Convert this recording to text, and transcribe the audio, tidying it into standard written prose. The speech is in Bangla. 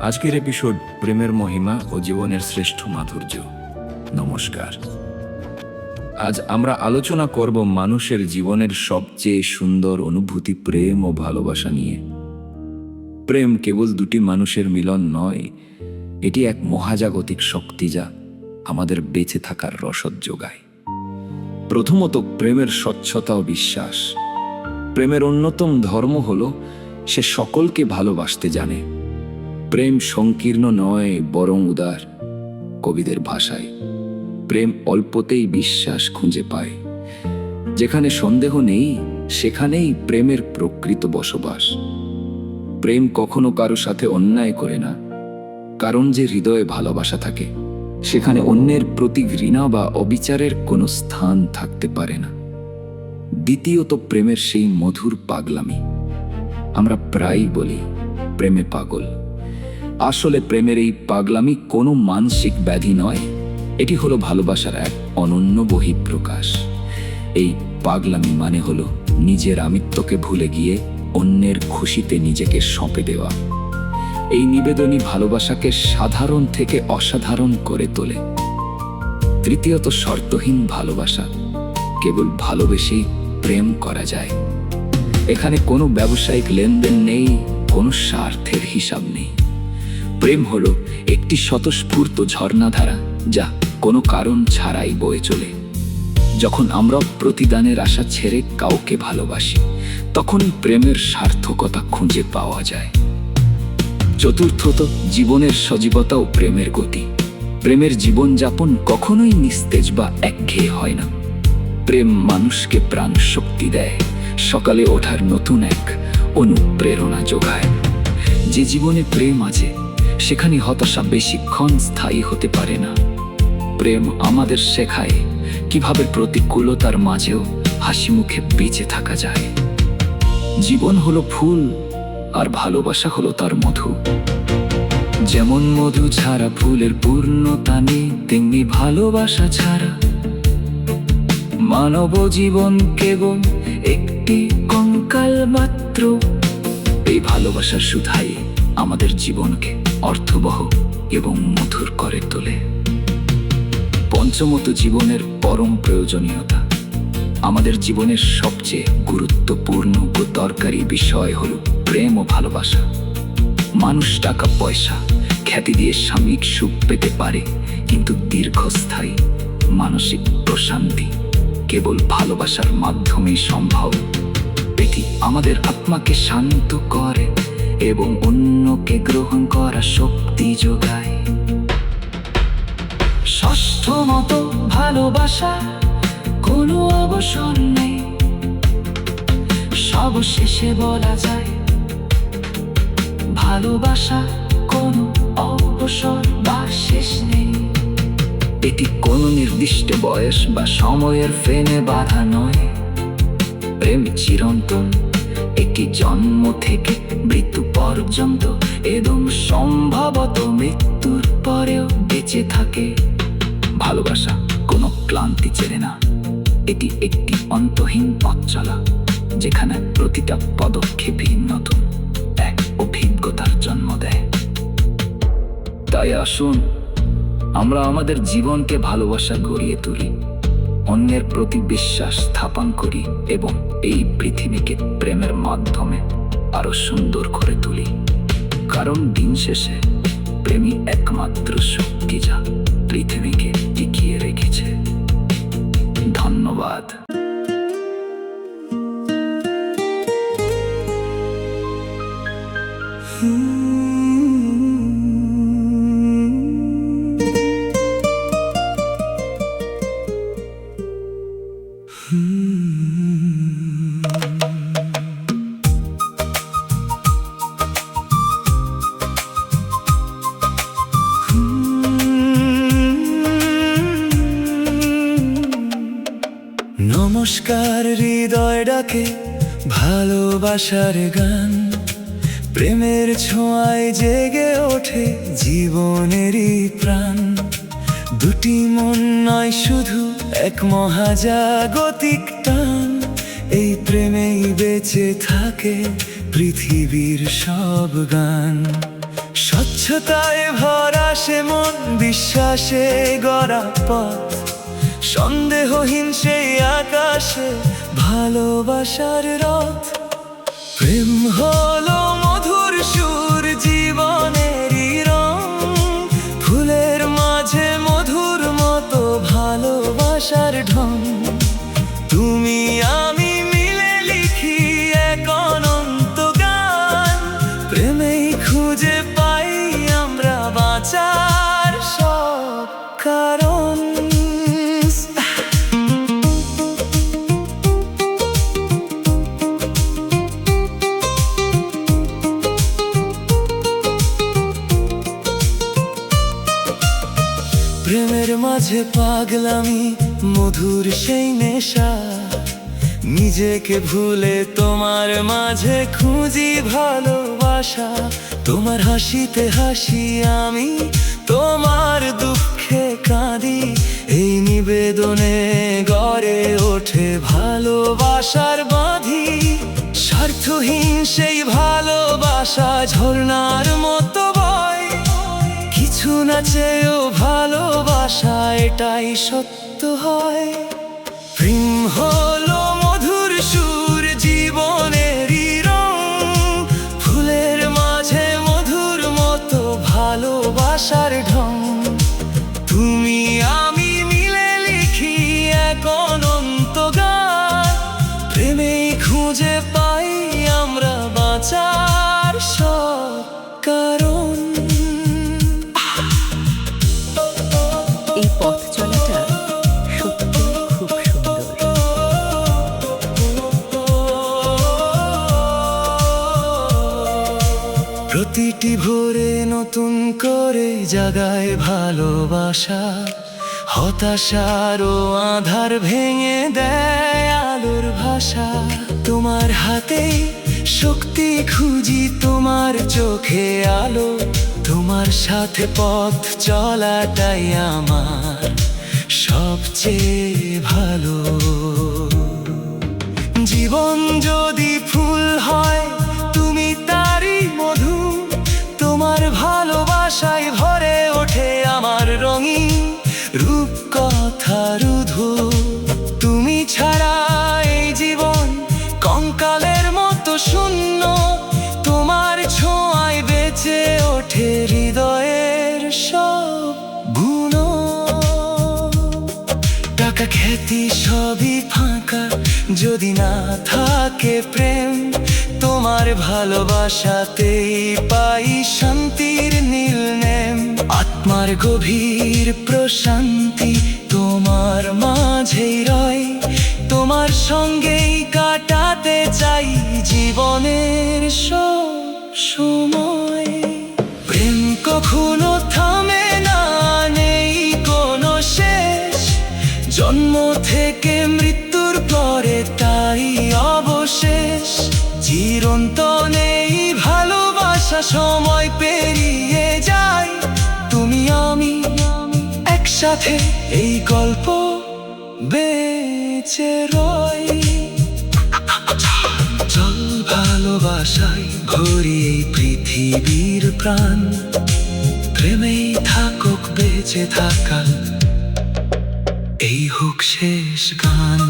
আজকের এপিসোড প্রেমের মহিমা ও জীবনের শ্রেষ্ঠ মাধুর্য। নমস্কার। আজ আমরা আলোচনা করব মানুষের জীবনের সবচেয়ে সুন্দর অনুভূতি প্রেম ও ভালোবাসা নিয়ে। প্রেম কেবল দুটি মানুষের মিলন নয়, এটি এক মহাজাগতিক শক্তি যা আমাদের বেঁচে থাকার রসদ যোগায়। প্রথমত, প্রেমের স্বচ্ছতা ও বিশ্বাস। প্রেমের অন্যতম ধর্ম হলো সে সকলকে ভালোবাসতে জানে। প্রেম সংকীর্ণ নয়, বরং উদার। কবিদের ভাষায় প্রেম অল্পতেই বিশ্বাস খুঁজে পায়। যেখানে সন্দেহ নেই, সেখানেই প্রেমের প্রকৃত বসবাস। প্রেম কখনো কারো সাথে অন্যায় করে না, কারণ যে হৃদয়ে ভালোবাসা থাকে সেখানে অন্যের প্রতি ঘৃণা বা অবিচারের কোনো স্থান থাকতে পারে না। দ্বিতীয়ত, প্রেমের সেই মধুর পাগলামি। আমরা প্রায়ই বলি প্রেমে পাগল। আসলে প্রেমের এই পাগলামি কোনো মানসিক ব্যাধি নয়, এটি হলো ভালোবাসার এক অনন্য বহিঃপ্রকাশ। এই পাগলামি মানে হলো নিজের আমিত্বকে ভুলে গিয়ে অন্যের খুশিতে নিজেকে সঁপে দেওয়া। এই নিবেদনী ভালোবাসাকে সাধারণ থেকে অসাধারণ করে তোলে। তৃতীয়ত, শর্তহীন ভালোবাসা। কেবল ভালোবেসেই প্রেম করা যায়। এখানে কোনো ব্যবসায়িক লেনদেন নেই, কোনো স্বার্থের হিসাব নেই। প্রেম হলো একটি স্বতঃস্ফূর্ত ঝর্ণাধারা যা কোনো কারণ ছাড়াই বয়ে চলে। যখন আমরা প্রতিদানের আশা ছেড়ে কাউকে ভালোবাসি, তখনই প্রেমের সার্থকতা খুঁজে পাওয়া যায়। চতুর্থত, জীবনের সজীবতা ও প্রেমের গতি। প্রেমের জীবনযাপন কখনোই নিস্তেজ বা একঘেয়ে হয় না। প্রেম মানুষকে প্রাণ শক্তি দেয়, সকালে ওঠার নতুন এক অনুপ্রেরণা যোগায়। যে জীবনে প্রেম আছে সেখানে হতাশা বেশিক্ষণ স্থায়ী হতে পারে না। প্রেম আমাদের শেখায় কিভাবে প্রতিকূলতার মাঝেও হাসি মুখে বেঁচে থাকা যায়। জীবন হলো ফুল, আর ভালোবাসা হলো তার মধু। যেমন মধু ছাড়া ফুলের পূর্ণতা নেই, তেমনি ভালোবাসা ছাড়া মানব জীবন কেবল একটি কঙ্কাল মাত্র। এই ভালোবাসার সুধাই আমাদের জীবনকে অর্থবহ এবং মধুর করে তোলে। পঞ্চমত, জীবনের পরম প্রয়োজনীয়তা। আমাদের জীবনের সবচেয়ে গুরুত্বপূর্ণ ও দরকারি বিষয় হলো প্রেম ও ভালোবাসা। মানুষ টাকা পয়সা খ্যাতি দিয়ে সাময়িক সুখ পেতে পারে, কিন্তু দীর্ঘস্থায়ী মানসিক প্রশান্তি কেবল ভালোবাসার মাধ্যমেই সম্ভব। এটি আমাদের আত্মাকে শান্ত করে এবং অন্যকে গ্রহণ করা শক্তি যোগায়। ষষ্ঠমত, ভালোবাসা কোনো অবসর নেই। সবশেষে বলা যায় ভালোবাসা কোনো অবসর বা শেষ নেই। এটি কোনো নির্দিষ্ট বয়স বা সময়ের ফ্রেমে বাধা নয়। প্রেম চিরন্তন, এটি জন্ম থেকে মৃত্যু পর্যন্ত এবং সম্ভবত মৃত্যুর পরেও বেঁচে থাকে। ভালোবাসা কোনো ক্লান্তি চেনে না। এটি একটি অন্তহীন পথ চলা, যেখানে প্রতিটা পদক্ষেপই নতুন এক অভিজ্ঞতার জন্ম দেয়। তাই আসুন আমরা আমাদের জীবনকে ভালোবাসা গড়িয়ে তুলি, অন্যের প্রতি বিশ্বাস স্থাপন করি এবং এই পৃথিবীকে প্রেমের মাধ্যমে আরো সুন্দর করে তুলি। কারণ দিন শেষে প্রেমই একমাত্র শক্তি যা পৃথিবীকে টিকিয়ে রেখেছে। ধন্যবাদ। নমস্কার, হৃদয় ডাকে ভালোবাসার গান। প্রেমের ছোঁয়ায় জেগে ওঠে জীবনেরই প্রাণ। দুটি মন নয়, শুধু এক মহাজাগতিক টান। এই প্রেমেই বেঁচে থাকে পৃথিবীর সব গান। স্বচ্ছ স্বচ্ছতায় ভরা সে মন, বিশ্বাসে গড়া পথ, সন্দেহহীন সেই আকাশে ভালোবাসার রথ। প্রেম হলো মধুর সুর, জীবনেরই রং, ফুলের মাঝে মধুর মতো ভালোবাসার ঢং। তুমি আমি মিলে লিখি এক অনন্ত গান, প্রেমেই খুঁজে পাই আমরা বাঁচার সব কারণ। প্রেমের মাঝে পাগলামি, মধুর সেই নেশা, নিজেকে ভুলে তোমার মাঝে খুঁজি ভালোবাসা। তোমার হাসিতে হাসি আমি, তোমার দুঃখে কাঁদি, এই নিবেদনে গড়ে ওঠে ভালোবাসার বাঁধি। স্বার্থহীন সেই ভালোবাসা ঝর্ণার মতো বয়, কিছু না চেয়েও ভালোবাসা এটাই সত্য হয়। প্রেম হলো মধুর সুর, জীবনেরই রং, ফুলের মাঝে মধুর মতো ভালোবাসার ঢং। তুমি আমি মিলে লিখি এক অনন্ত গান, প্রেমেই খুঁজে পাই আমরা বাঁচার সব কারণ। এই পথ চলাটা সত্যি খুব সুন্দর। প্রতিটি ভোরে নতুন করে জাগায় ভালোবাসা, হতাশার ও আধার ভেঙে দেয় আলোর ভাষা। তোমার হাতে শক্তি খুঁজি, তোমার চোখে আলো, তোমার সাথে পথ চলাটাই আমার সবচেয়ে ভালো। জীবন যদি ফুল হয় তুমি তারই মধু, তোমার ভালোবাসায় ভরে ওঠে আমার রঙিন রূপকথার ধু। তুমি ছাড়া এই জীবন কঙ্কালের মতো শূন্য, তোমার ছোঁয়ায় বেঁচে ওঠে হৃদয়ের সব গুণ। টাকা খ্যাতি সবই ফাঁকা যদি না থাকে প্রেম, তোমার ভালোবাসাতেই পাই শান্তির নীলনেম। আত্মার গভীর প্রশান্তি তোমার মাঝেই রয়, তোমার সঙ্গেই কাটাতে চাই জীবনের সব সময়। প্রেম কখনো থামে না, নেই কোনো শেষ, জন্ম থেকে মৃত্যুর পরে তাই অবশেষ। চিরন্তন এই ভালোবাসা সময় পেরিয়ে যায়, তুমি আমি একসাথে এই গল্প বেঁচে রই। চল ভালোবাসায় ভরি এই পৃথিবীর প্রাণ, প্রেমেই থাকুক বেঁচে থাকা, এই হোক শেষ গান।